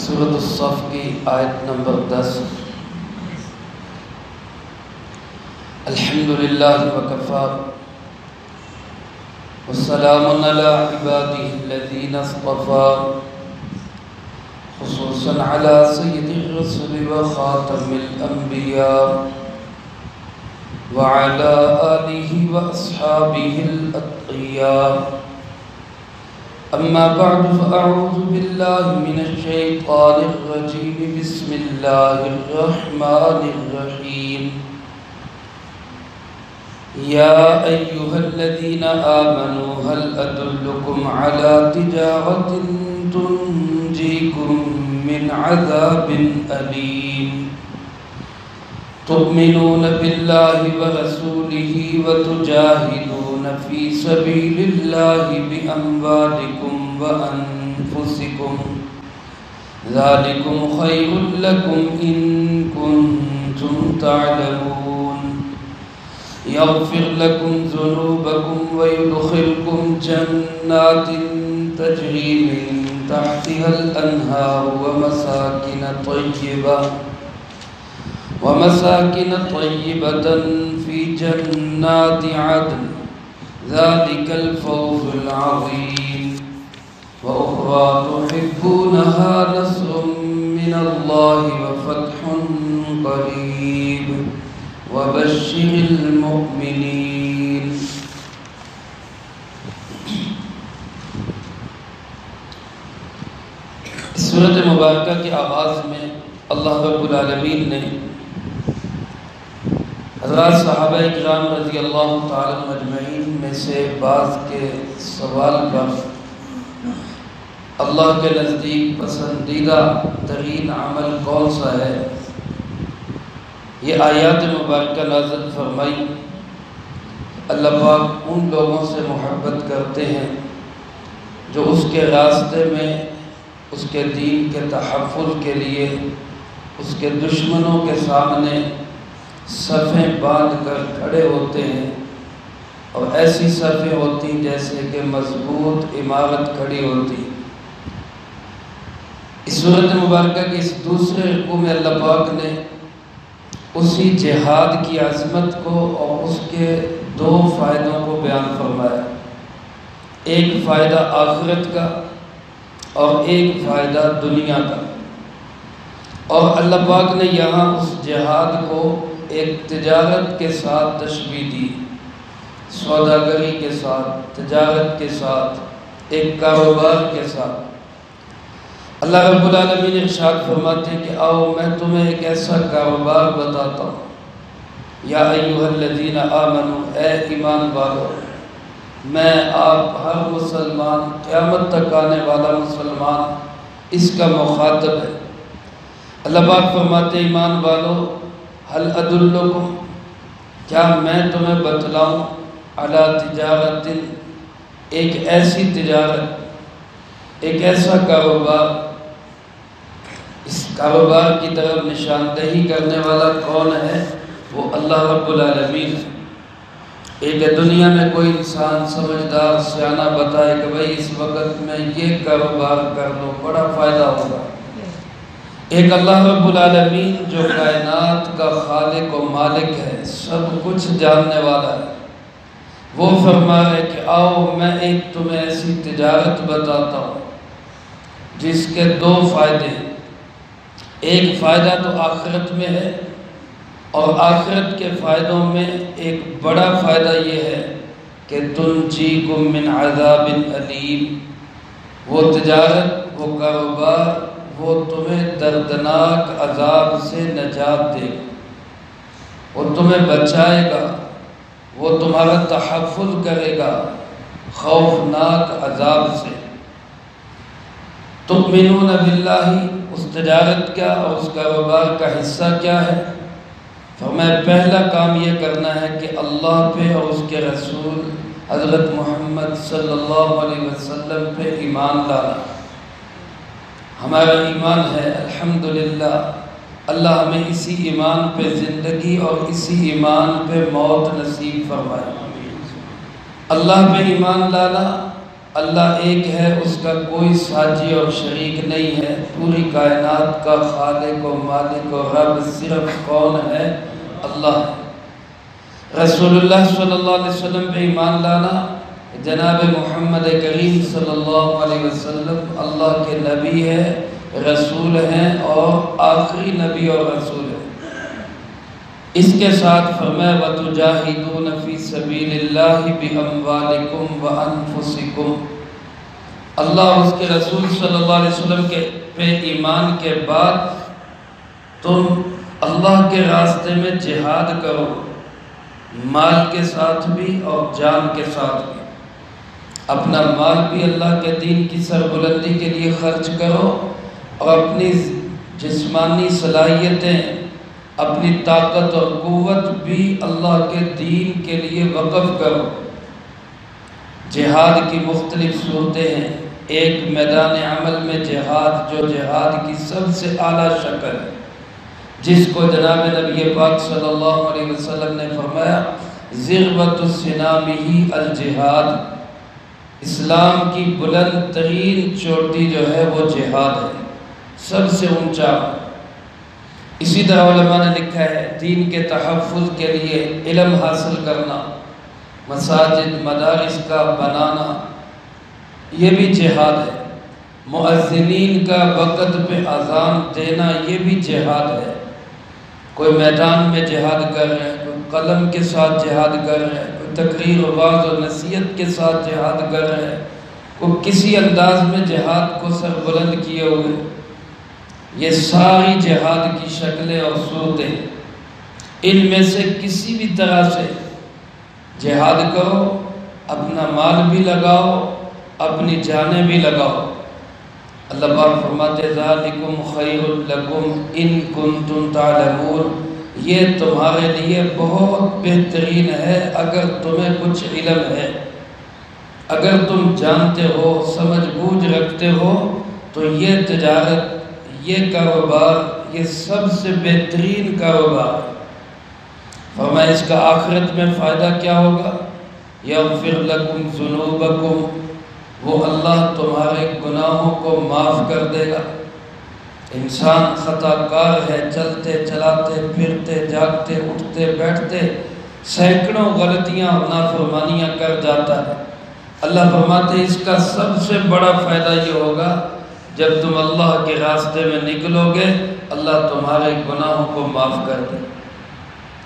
سورۃ الصف کی آیت نمبر 10۔ الحمدللہ وکفی والسلام علی عبادہ الذین اصطفی خصوصا علی سید الرسل وخاتم الانبیاء وعلی آلہ واصحابہ الاتقیاء۔ اما بعد فاعوذ باللہ من الشیطان الرجیم بسم اللہ الرحمن الرحیم۔ یا ایہا الذین آمنوا هل ادلکم علی تجارۃ تنجیکم من عذاب علیم تؤمنون باللہ ورسولہ وتجاہدون فی سبیل اللہ باموالکم وانفسکم ذالکم خیر لکم ان کنتم تعلمون۔ یغفر لکم ذنوبکم ویدخلکم جنات تجری من تحتها الانہار ومساکن طیبة فی جنات عدن ذلك الفوز العظیم۔ وأخرى تحبونها نصر من اللہ وفتح قریب وبشر المؤمنین۔ اس سورۃ مبارکہ کے آغاز میں اللہ رب العالمین نے حضرات صحابہ اکرام رضی اللہ تعالی مجمعین میں سے بعض کے سوال پر اللہ کے نزدیک پسندیدہ ترین عمل کون سا ہے، یہ آیات مبارکہ نازل فرمائی۔ اللہ پاک ان لوگوں سے محبت کرتے ہیں جو اس کے راستے میں اس کے دین کے تحفظ کے لیے اس کے دشمنوں کے سامنے صفیں باندھ کر کھڑے ہوتے ہیں، اور ایسی صفیں ہوتی جیسے کہ مضبوط عمارت کھڑی ہوتی۔ اس سورۃ مبارکہ کے اس دوسرے رکوع میں اللہ پاک نے اسی جہاد کی عظمت کو اور اس کے دو فائدوں کو بیان فرمایا، ایک فائدہ آخرت کا اور ایک فائدہ دنیا کا۔ اور اللہ پاک نے یہاں اس جہاد کو ایک تجارت کے ساتھ تشبیہ دی، سوداگری کے ساتھ، تجارت کے ساتھ، ایک کاروبار کے ساتھ۔ اللہ رب العالمین ارشاد فرماتے ہیں کہ آؤ میں تمہیں ایک ایسا کاروبار بتاتا ہوں۔ یا ایھا الذین آمنوا، اے ایمان والو، میں آپ ہر مسلمان، قیامت تک آنے والا مسلمان اس کا مخاطب ہے۔ اللہ پاک فرماتے ہیں ایمان والو، هل ادلکم، کیا میں تمہیں بتلاؤں، علی تجارت، ایک ایسی تجارت، ایک ایسا کاروبار۔ اس کاروبار کی طرف نشاندہی کرنے والا کون ہے؟ وہ اللہ رب العالمین ہے۔ ایک دنیا میں کوئی انسان سمجھدار سیانہ بتائے کہ بھئی اس وقت میں یہ کاروبار کر لو، بڑا فائدہ ہوگا۔ ایک اللہ رب العالمین جو کائنات کا خالق و مالک ہے، سب کچھ جاننے والا ہے، وہ فرما رہے کہ آؤ میں ایک تمہیں ایسی تجارت بتاتا ہوں جس کے دو فائدے ہیں۔ ایک فائدہ تو آخرت میں ہے، اور آخرت کے فائدوں میں ایک بڑا فائدہ یہ ہے کہ تنجیکم من عذاب علیم، وہ تجارت، وہ کاروبار، وہ تمہیں دردناک عذاب سے نجات دے گا، وہ تمہیں بچائے گا، وہ تمہارا تحفظ کرے گا خوفناک عذاب سے۔ تؤمنون باللہ، اس تجارت کا اور اس کاروبار کا حصہ کیا ہے؟ فرمایا پہلا کام یہ کرنا ہے کہ اللہ پہ اور اس کے رسول حضرت محمد صلی اللہ علیہ وسلم پہ ایمان لانا۔ ہمارا ایمان ہے الحمدللہ، اللہ ہمیں اسی ایمان پہ زندگی اور اسی ایمان پہ موت نصیب فرمائے۔ اللہ پہ ایمان لانا، اللہ ایک ہے، اس کا کوئی ساجی اور شریک نہیں ہے، پوری کائنات کا خالق و مالک و رب صرف کون ہے؟ اللہ ہے۔ رسول اللہ صلی اللہ علیہ وسلم پہ ایمان لانا، جناب محمد کریم صلی اللہ علیہ وسلم اللہ کے نبی ہے، رسول ہیں اور آخری نبی اور رسول ہیں۔ اس کے ساتھ فرمایا وَتُجَاهِدُونَ فِي سَبِيلِ اللَّهِ بِأَمْوَالِكُمْ وَأَنفُسِكُمْ۔ اللہ اور اس کے رسول صلی اللہ علیہ وسلم کے پہ ایمان کے بعد تم اللہ کے راستے میں جہاد کرو، مال کے ساتھ بھی اور جان کے ساتھ بھی۔ اپنا مال بھی اللہ کے دین کی سربلندی کے لیے خرچ کرو اور اپنی جسمانی صلاحیتیں، اپنی طاقت اور قوت بھی اللہ کے دین کے لیے وقف کرو۔ جہاد کی مختلف صورتیں ہیں، ایک میدان عمل میں جہاد جو جہاد کی سب سے اعلیٰ شکل ہے، جس کو جناب نبی پاک صلی اللہ علیہ وسلم نے فرمایا ذروۃ السنام ہی الجہاد، اسلام کی بلند ترین چوٹی جو ہے وہ جہاد ہے، سب سے اونچا۔ اسی طرح علماء نے لکھا ہے دین کے تحفظ کے لیے علم حاصل کرنا، مساجد مدارس کا بنانا، یہ بھی جہاد ہے۔ مؤذنین کا وقت پہ اذان دینا، یہ بھی جہاد ہے۔ کوئی میدان میں جہاد کر رہے ہیں، کوئی قلم کے ساتھ جہاد کر رہے ہیں، کوئی تقریر و وعظ و نصیحت کے ساتھ جہاد کر رہے ہیں، کوئی کسی انداز میں جہاد کو سربلند کیے ہوئے۔ یہ ساری جہاد کی شکلیں اور صورتیں، ان میں سے کسی بھی طرح سے جہاد کرو، اپنا مال بھی لگاؤ، اپنی جانیں بھی لگاؤ۔ اللہ پاک فرماتے ذالکم خیر لکم ان کنتم تعلمون، یہ تمہارے لیے بہت بہترین ہے اگر تمہیں کچھ علم ہے، اگر تم جانتے ہو، سمجھ بوجھ رکھتے ہو، تو یہ تجارت، یہ کاروبار، یہ سب سے بہترین کاروبار ہے۔ فرمایا اس کا آخرت میں فائدہ کیا ہوگا؟ یغفر لکم ذنوبکم، وہ اللہ تمہارے گناہوں کو معاف کر دے گا۔ انسان خطا کار ہے، چلتے چلاتے پھرتے جاگتے اٹھتے بیٹھتے سینکڑوں غلطیاں اور نافرمانیاں کر جاتا ہے۔ اللہ فرماتے اس کا سب سے بڑا فائدہ یہ ہوگا جب تم اللہ کے راستے میں نکلو گے، اللہ تمہارے گناہوں کو معاف کر دے۔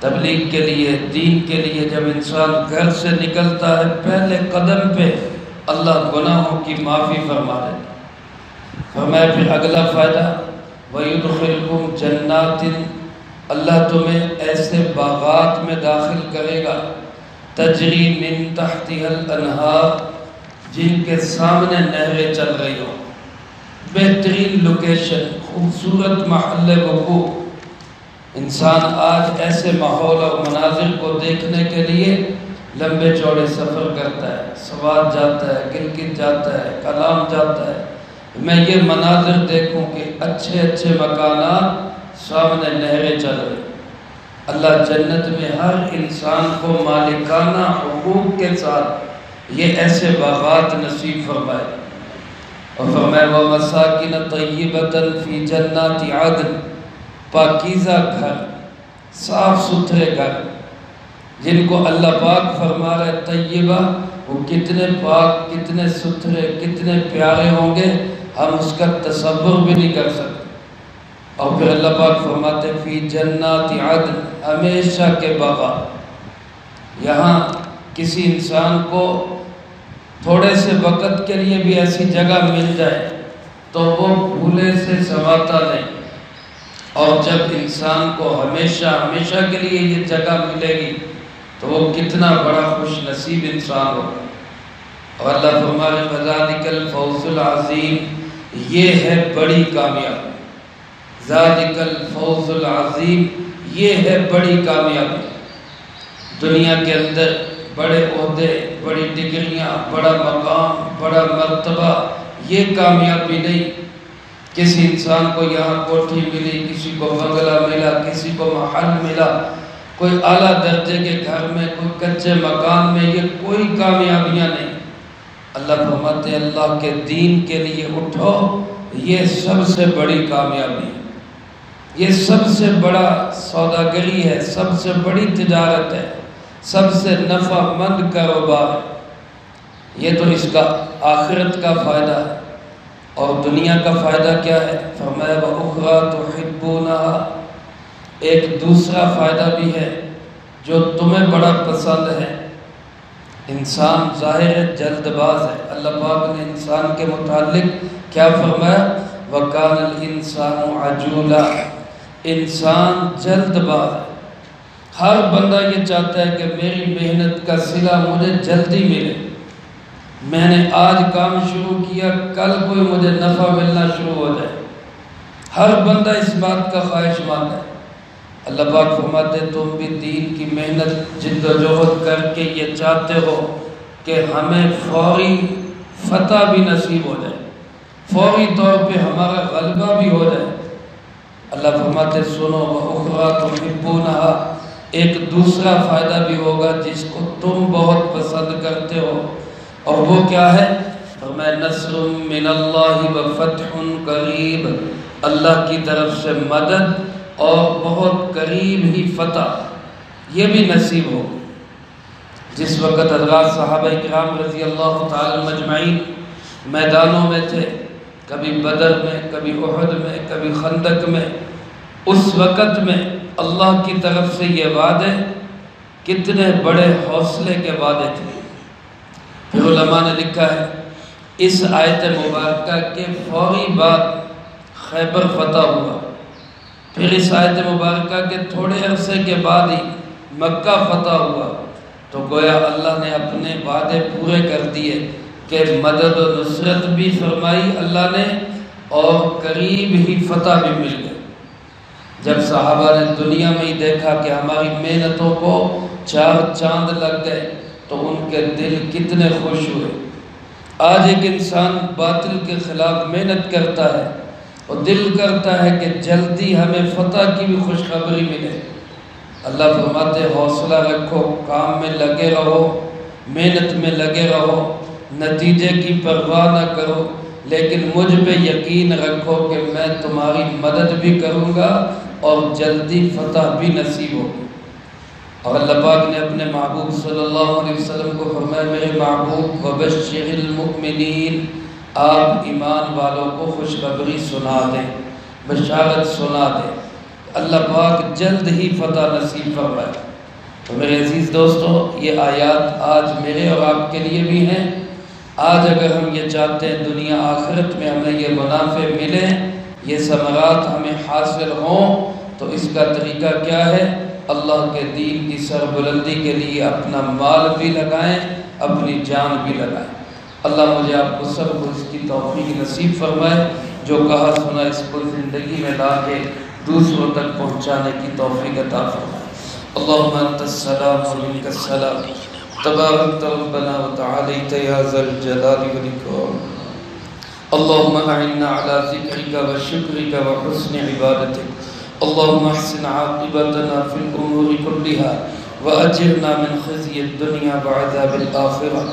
تبلیغ کے لیے، دین کے لیے جب انسان گھر سے نکلتا ہے، پہلے قدم پہ اللہ گناہوں کی معافی فرما دیتا۔ فرمایا پھر اگلا فائدہ وَيُدْخِلْكُمْ جَنَّاتٍ، اللہ تمہیں ایسے باغات میں داخل کرے گا تجری من تحتها الانہار، جن کے سامنے نہریں چل رہی ہوں، بہترین لوکیشن، خوبصورت محل وقوع۔ انسان آج ایسے ماحول اور مناظر کو دیکھنے کے لیے لمبے چوڑے سفر کرتا ہے، سوات جاتا ہے، گلگت جاتا ہے، کلام جاتا ہے، میں یہ مناظر دیکھوں کہ اچھے اچھے مکانات، سامنے نہریں چل رہی۔ اللہ جنت میں ہر انسان کو مالکانہ حقوق کے ساتھ یہ ایسے باغات نصیب فرمائے۔ اور فرمایا وَمَسَاكِنَ طَيِّبَةً فِي جَنَّاتِ عَدْنٍ، پاکیزہ گھر، صاف ستھرے گھر، جن کو اللہ پاک فرما رہے طیبہ، وہ کتنے پاک، کتنے ستھرے، کتنے پیارے ہوں گے، ہم اس کا تصور بھی نہیں کر سکتے۔ اور پھر اللہ پاک فرماتے فی جنات عدن، ہمیشہ کے باغات۔ یہاں کسی انسان کو تھوڑے سے وقت کے لیے بھی ایسی جگہ مل جائے تو وہ بھولے سے سماتا نہیں، اور جب انسان کو ہمیشہ ہمیشہ کے لیے یہ جگہ ملے گی تو وہ کتنا بڑا خوش نصیب انسان ہوگا۔ اور اللہ فرمائے فَذَلِكَ الْفَوْزُ الْعَظِيمُ، یہ ہے بڑی کامیابی۔ ذَلِكَ الْفَوْزُ الْعَظِيمُ، یہ ہے بڑی کامیابی۔ دنیا کے اندر بڑے عہدے، بڑی ڈگریاں، بڑا مقام، بڑا مرتبہ، یہ کامیابی نہیں۔ کسی انسان کو یہاں کوٹھی ملی، کسی کو بنگلہ ملا، کسی کو محل ملا، کوئی اعلیٰ درجے کے گھر میں، کوئی کچے مکان میں، یہ کوئی کامیابیاں نہیں۔ اللہ فرماتے ہیں اللہ کے دین کے لیے اٹھو، یہ سب سے بڑی کامیابی ہے، یہ سب سے بڑا سوداگری ہے، سب سے بڑی تجارت ہے، سب سے نفع مند کاروبار ہے۔ یہ تو اس کا آخرت کا فائدہ ہے، اور دنیا کا فائدہ کیا ہے؟ فرمایا وَأُخْرَىٰ تُحِبُّونَهَا، ایک دوسرا فائدہ بھی ہے جو تمہیں بڑا پسند ہے۔ انسان ظاہر ہے جلد باز ہے، اللہ پاک نے انسان کے متعلق کیا فرمایا؟ وَكَانَ الْإِنسَانُ عَجُولًا، انسان جلد باز ہے۔ ہر بندہ یہ چاہتا ہے کہ میری محنت کا صلہ مجھے جلدی ملے، میں نے آج کام شروع کیا، کل کوئی مجھے نفع ملنا شروع ہو جائے۔ ہر بندہ اس بات کا خواہش مند ہے۔ اللہ پاک فرماتے ہیں تم بھی دین کی محنت جد و جہد کر کے یہ چاہتے ہو کہ ہمیں فوری فتح بھی نصیب ہو جائے، فوری طور پہ ہمارا غلبہ بھی ہو جائے۔ اللہ فرماتے ہیں سنو وَأُخْرَىٰ تُحِبُّونَهَا، ایک دوسرا فائدہ بھی ہوگا جس کو تم بہت پسند کرتے ہو، اور وہ کیا ہے؟ فرمایا نصر من اللہ وفتح قریب، اللہ کی طرف سے مدد اور بہت قریب ہی فتح، یہ بھی نصیب ہو۔ جس وقت حضرات صحابہ کرام رضی اللہ تعالی مجمعین میدانوں میں تھے، کبھی بدر میں، کبھی احد میں، کبھی خندق میں، اس وقت میں اللہ کی طرف سے یہ وعدے کتنے بڑے حوصلے کے وعدے تھے۔ پھر علماء نے لکھا ہے اس آیت مبارکہ کے فوری بعد خیبر فتح ہوا، پھر اس آیت مبارکہ کے تھوڑے عرصے کے بعد ہی مکہ فتح ہوا، تو گویا اللہ نے اپنے وعدے پورے کر دیے کہ مدد و نصرت بھی فرمائی اللہ نے، اور قریب ہی فتح بھی مل گئی۔ جب صحابہ نے دنیا میں ہی دیکھا کہ ہماری محنتوں کو 4 چاند لگ گئے تو ان کے دل کتنے خوش ہوئے۔ آج ایک انسان باطل کے خلاف محنت کرتا ہے اور دل کرتا ہے کہ جلدی ہمیں فتح کی بھی خوشخبری ملے۔ اللہ فرماتے حوصلہ رکھو، کام میں لگے رہو، محنت میں لگے رہو، نتیجے کی پرواہ نہ کرو، لیکن مجھ پہ یقین رکھو کہ میں تمہاری مدد بھی کروں گا اور جلدی فتح بھی نصیب ہوگی۔ اور اللہ پاک نے اپنے محبوب صلی اللہ علیہ وسلم کو فرمایا میرے محبوب وبشر المؤمنین، آپ ایمان والوں کو خوشخبری سنا دیں، بشارت سنا دیں، اللہ پاک جلد ہی فتح نصیب فرمائے۔ تو میرے عزیز دوستو، یہ آیات آج میرے اور آپ کے لیے بھی ہیں۔ آج اگر ہم یہ چاہتے ہیں دنیا آخرت میں ہمیں یہ منافع ملے، یہ ثمرات ہمیں حاصل ہوں، تو اس کا طریقہ کیا ہے؟ اللہ کے دین کی سربلندی کے لیے اپنا مال بھی لگائیں، اپنی جان بھی لگائیں۔ اللہ مجھے آپ کو سب کو اس کی توفیق نصیب فرمائے، جو کہا سنا اس کو زندگی میں لا کے دوسروں تک پہنچانے کی توفیق عطا فرمائے۔ اللہم انت السلام و منک السلام، تبارکت ربنا و تعالیت یا ذا الجلال والاکرام۔ اللہم اعنا علی ذکرک و شکرک و حسن عبادتک، اللہم احسن عاقبتنا فی الامور کلها واجرنا من خزی الدنیا وعذاب الآخرہ،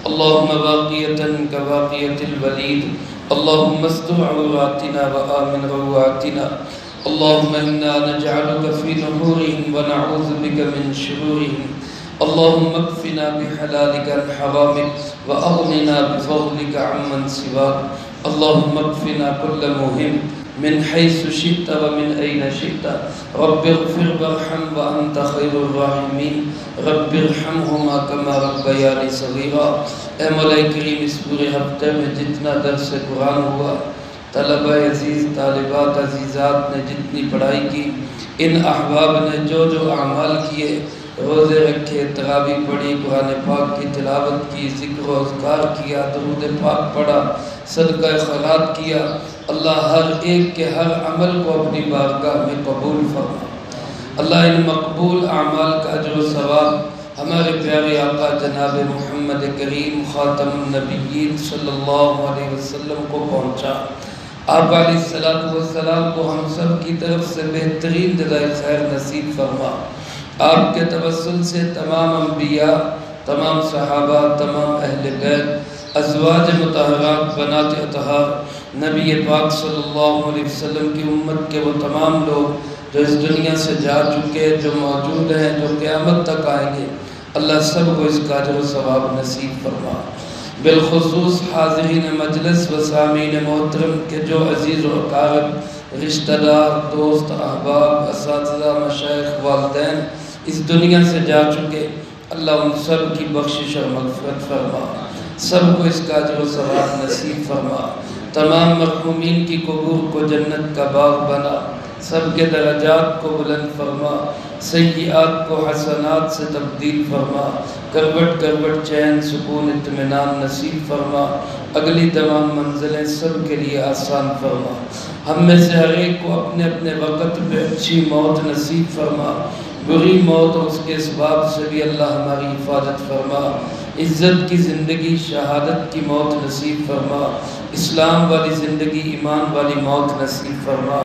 اللہم باقیتا کباقیت الولید، اللہم استر عوراتنا وآمن رواتنا، اللہم انا نجعلک فی نحورہم ونعوذ بک من شرورہم، اللہم اکفنا بحلالک عن حرامک واغننا بفضلک عمن سواک، اللہم اکفنا کل مہم من حیث شئت ومن این شئت، رب اغفر وارحم وانت خیر الراحمین، رب ارحمہما کما ربیانی صغیرا۔ اے مولا کریم، اس پورے ہفتے میں جتنا درس قرآن ہوا، طلبہ عزیز، طالبات عزیزات نے جتنی پڑھائی کی، ان احباب نے جو جو اعمال کیے، روزے رکھے، تراویح پڑھی، قرآن پاک کی تلاوت کی، ذکر و اذکار کیا، درود پاک پڑھا، صدقہ خیرات کیا، اللہ ہر ایک کے ہر عمل کو اپنی بارگاہ میں قبول فرما۔ اللہ ان مقبول اعمال کا اجر و ثواب ہمارے پیارے آقا جناب محمد کریم خاتم النبیین صلی اللہ علیہ وسلم کو پہنچا۔ آپ علیہ السلام کو ہم سب کی طرف سے بہترین جزائے خیر نصیب فرما۔ آپ کے توسل سے تمام انبیاء، تمام صحابہ، تمام اہل بیت، ازواج مطہرات بنات اطہار نبی پاک صلی اللہ علیہ وسلم کی امت کے وہ تمام لوگ جو اس دنیا سے جا چکے، جو موجود ہیں، جو قیامت تک آئیں گے، اللہ سب کو اس کا اجر و ثواب نصیب فرما۔ بالخصوص حاضرین مجلس و سامعین محترم کے جو عزیز و اقارب، رشتہ دار، دوست، احباب، اساتذہ، مشائخ، والدین اس دنیا سے جا چکے، اللہ ان سب کی بخشش اور مغفرت فرما، سب کو اس کا اجر و ثواب نصیب فرما، تمام مرحومین کی قبور کو جنت کا باغ بنا، سب کے درجات کو بلند فرما، سیئات کو حسنات سے تبدیل فرما، کروٹ کروٹ چین سکون اطمینان نصیب فرما، اگلی تمام منزلیں سب کے لیے آسان فرما، ہم میں سے ہر ایک کو اپنے اپنے وقت پہ اچھی موت نصیب فرما، بری موت اور اس کے اسباب سے بھی اللہ ہماری حفاظت فرما، عزت کی زندگی شہادت کی موت نصیب فرما، اسلام والی زندگی ایمان والی موت نصیب فرما۔